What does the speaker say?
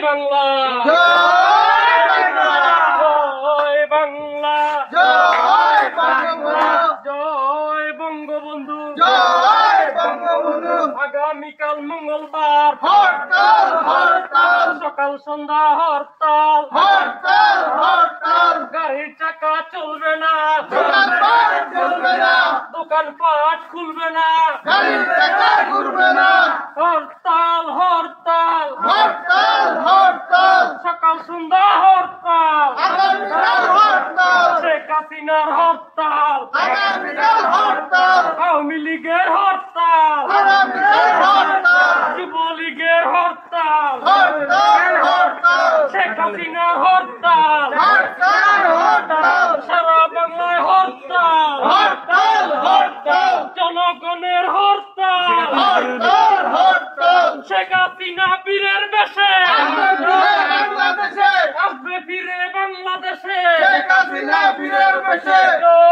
বাংলা জয় বাংলা জয় বাংলা জয় বঙ্গবন্ধু জয় বঙ্গবন্ধু আগামীকাল মঙ্গলবার হরতাল হরতাল সকাল সন্ধ্যা হরতাল হরতাল হরতাল গাড়ির চাকা চলবে না দোকানপাট চলবে না দোকানপাট খুলবে না গাড়ির চাকা ঘুরবে না হরতাল হরতাল হরতাল হরতাল সকাল সন্ধ্যা হরতাল আগামীকাল হরতাল শেখ হাসিনার হরতাল আগামীকাল হরতাল আওয়ামী লীগের হরতাল আগামীকাল হরতাল যুবলীগের হরতাল হরতাল হরতাল শেখ হাসিনার হরতাল হরতাল হরতাল সারা বাংলায় হরতাল হরতাল হরতাল জনগণের হরতাল হরতাল হরতাল শেখ হাসিনা বীরের বেশে বাংলাদেশে আসবে ফিরে বাংলাদেশে শেখ হাসিনা বীরের বেশে জয়